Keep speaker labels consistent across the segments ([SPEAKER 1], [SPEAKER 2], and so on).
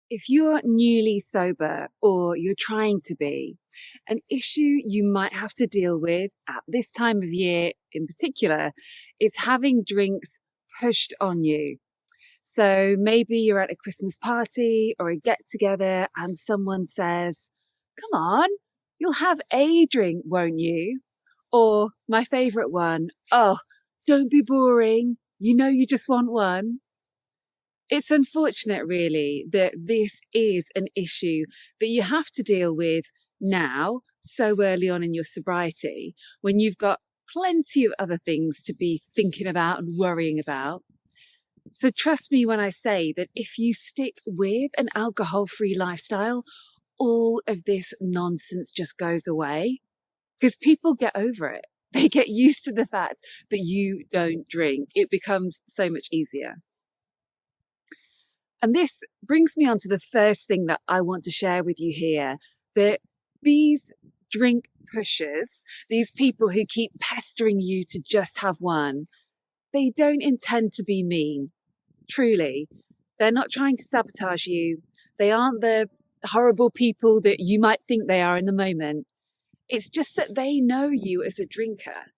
[SPEAKER 1] If you're newly sober or you're trying to be, an issue you might have to deal with at this time of year in particular is having drinks pushed on you. So maybe you're at a Christmas party or a get together and someone says, "Come on, you'll have a drink, won't you?" Or my favorite one, "Oh, don't be boring. You know you just want one." It's unfortunate, really, that this is an issue that you have to deal with now, so early on in your sobriety, when you've got plenty of other things to be thinking about and worrying about. So trust me when I say that if you stick with an alcohol-free lifestyle, all of this nonsense just goes away because people get over it. They get used to the fact that you don't drink. It becomes so much easier. And this brings me on to the first thing that I want to share with you here, that these drink pushers, these people who keep pestering you to just have one, they don't intend to be mean. Truly. They're not trying to sabotage you. They aren't the horrible people that you might think they are in the moment. It's just that they know you as a drinker.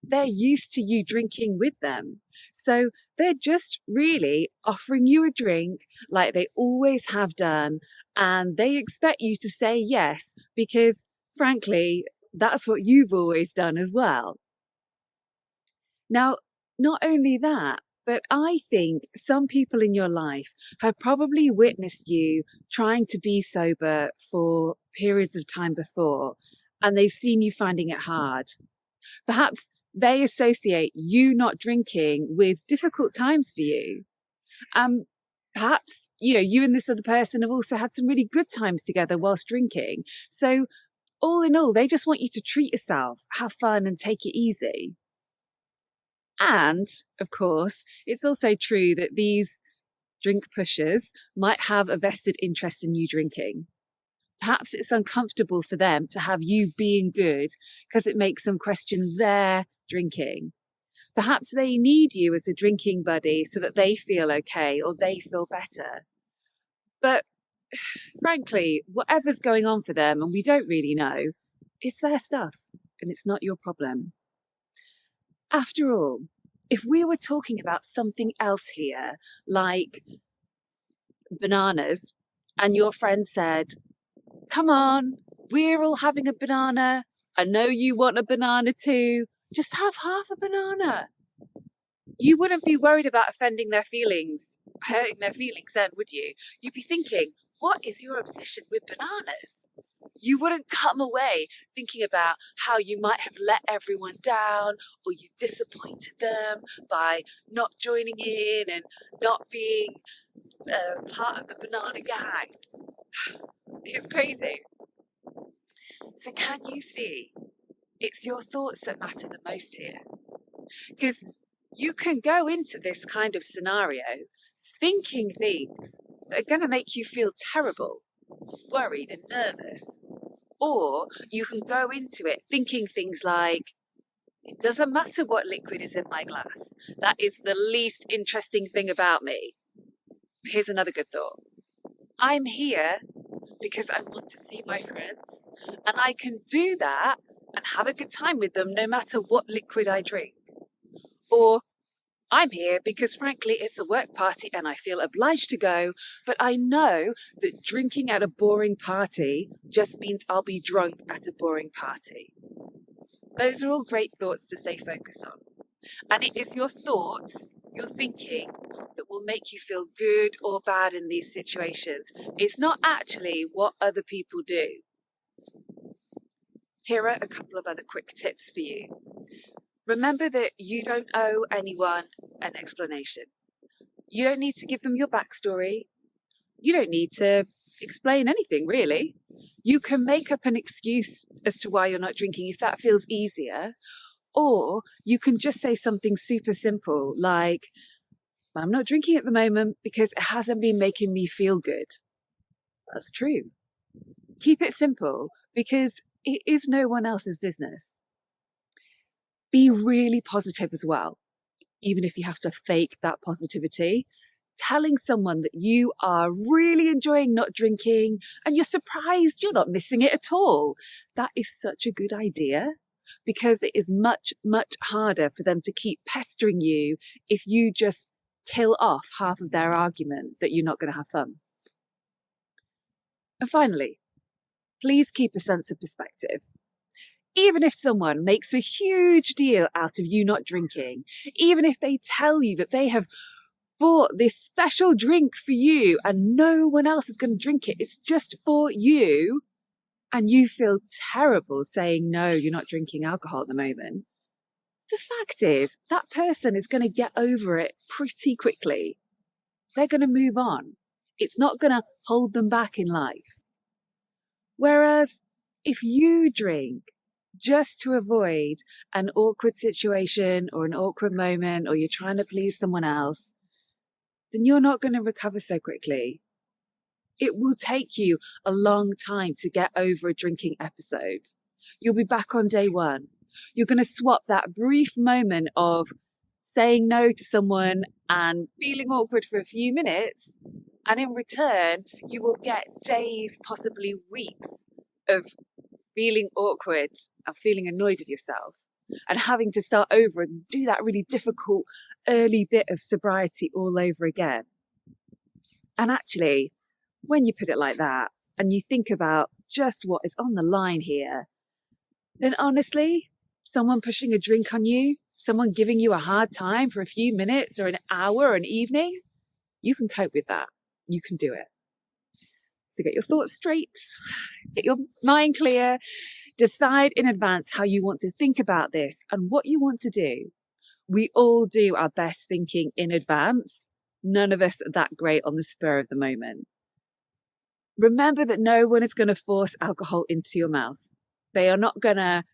[SPEAKER 1] They're used to you drinking with them. So they're just really offering you a drink like they always have done. And they expect you to say yes, because frankly, that's what you've always done as well. Now, not only that, but I think some people in your life have probably witnessed you trying to be sober for periods of time before, and they've seen you finding it hard. Perhaps they associate you not drinking with difficult times for you. Perhaps, you and this other person have also had some really good times together whilst drinking. So all in all, they just want you to treat yourself, have fun and take it easy. And of course, it's also true that these drink pushers might have a vested interest in you drinking. Perhaps it's uncomfortable for them to have you being good because it makes them question their drinking. Perhaps they need you as a drinking buddy so that they feel okay or they feel better. But frankly, whatever's going on for them, and we don't really know, it's their stuff and it's not your problem. After all, if we were talking about something else here, like bananas, and your friend said, "Come on, we're all having a banana. I know you want a banana too. Just have half a banana." You wouldn't be worried about offending their feelings, hurting their feelings then, would you? You'd be thinking, what is your obsession with bananas? You wouldn't come away thinking about how you might have let everyone down or you disappointed them by not joining in and not being part of the banana gang. It's crazy. So can you see? It's your thoughts that matter the most here. Because you can go into this kind of scenario thinking things that are going to make you feel terrible, worried and nervous. Or you can go into it thinking things like, "It doesn't matter what liquid is in my glass. That is the least interesting thing about me." Here's another good thought. I'm here because I want to see my friends, and I can do that and have a good time with them no matter what liquid I drink. Or I'm here because, frankly, it's a work party and I feel obliged to go, but I know that drinking at a boring party just means I'll be drunk at a boring party. Those are all great thoughts to stay focused on. And it is your thoughts, your thinking, that will make you feel good or bad in these situations. It's not actually what other people do. Here are a couple of other quick tips for you. Remember that you don't owe anyone an explanation. You don't need to give them your backstory. You don't need to explain anything, really. You can make up an excuse as to why you're not drinking if that feels easier. Or you can just say something super simple like, "I'm not drinking at the moment because it hasn't been making me feel good." That's true. Keep it simple because it is no one else's business. Be really positive as well, even if you have to fake that positivity. telling someone that you are really enjoying not drinking and you're surprised you're not missing it at all. That is such a good idea because it is much, much harder for them to keep pestering you if you just kill off half of their argument that you're not going to have fun. And finally, please keep a sense of perspective. Even if someone makes a huge deal out of you not drinking, even if they tell you that they have bought this special drink for you and no one else is going to drink it, it's just for you, and you feel terrible saying, no, you're not drinking alcohol at the moment. The fact is, that person is going to get over it pretty quickly. They're going to move on. It's not going to hold them back in life. Whereas if you drink just to avoid an awkward situation or an awkward moment, or you're trying to please someone else, then you're not going to recover so quickly. It will take you a long time to get over a drinking episode. You'll be back on day one. You're going to swap that brief moment of saying no to someone and feeling awkward for a few minutes, and in return, you will get days, possibly weeks of feeling awkward and feeling annoyed with yourself and having to start over and do that really difficult early bit of sobriety all over again. And actually, when you put it like that and you think about just what is on the line here, then honestly, someone pushing a drink on you, someone giving you a hard time for a few minutes or an hour or an evening, you can cope with that. You can do it. So get your thoughts straight, get your mind clear, decide in advance how you want to think about this and what you want to do. We all do our best thinking in advance. None of us are that great on the spur of the moment. Remember that no one is going to force alcohol into your mouth. They are not going to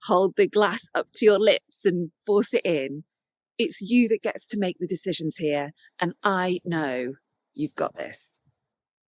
[SPEAKER 1] hold the glass up to your lips and force it in. It's you that gets to make the decisions here. And I know you've got this.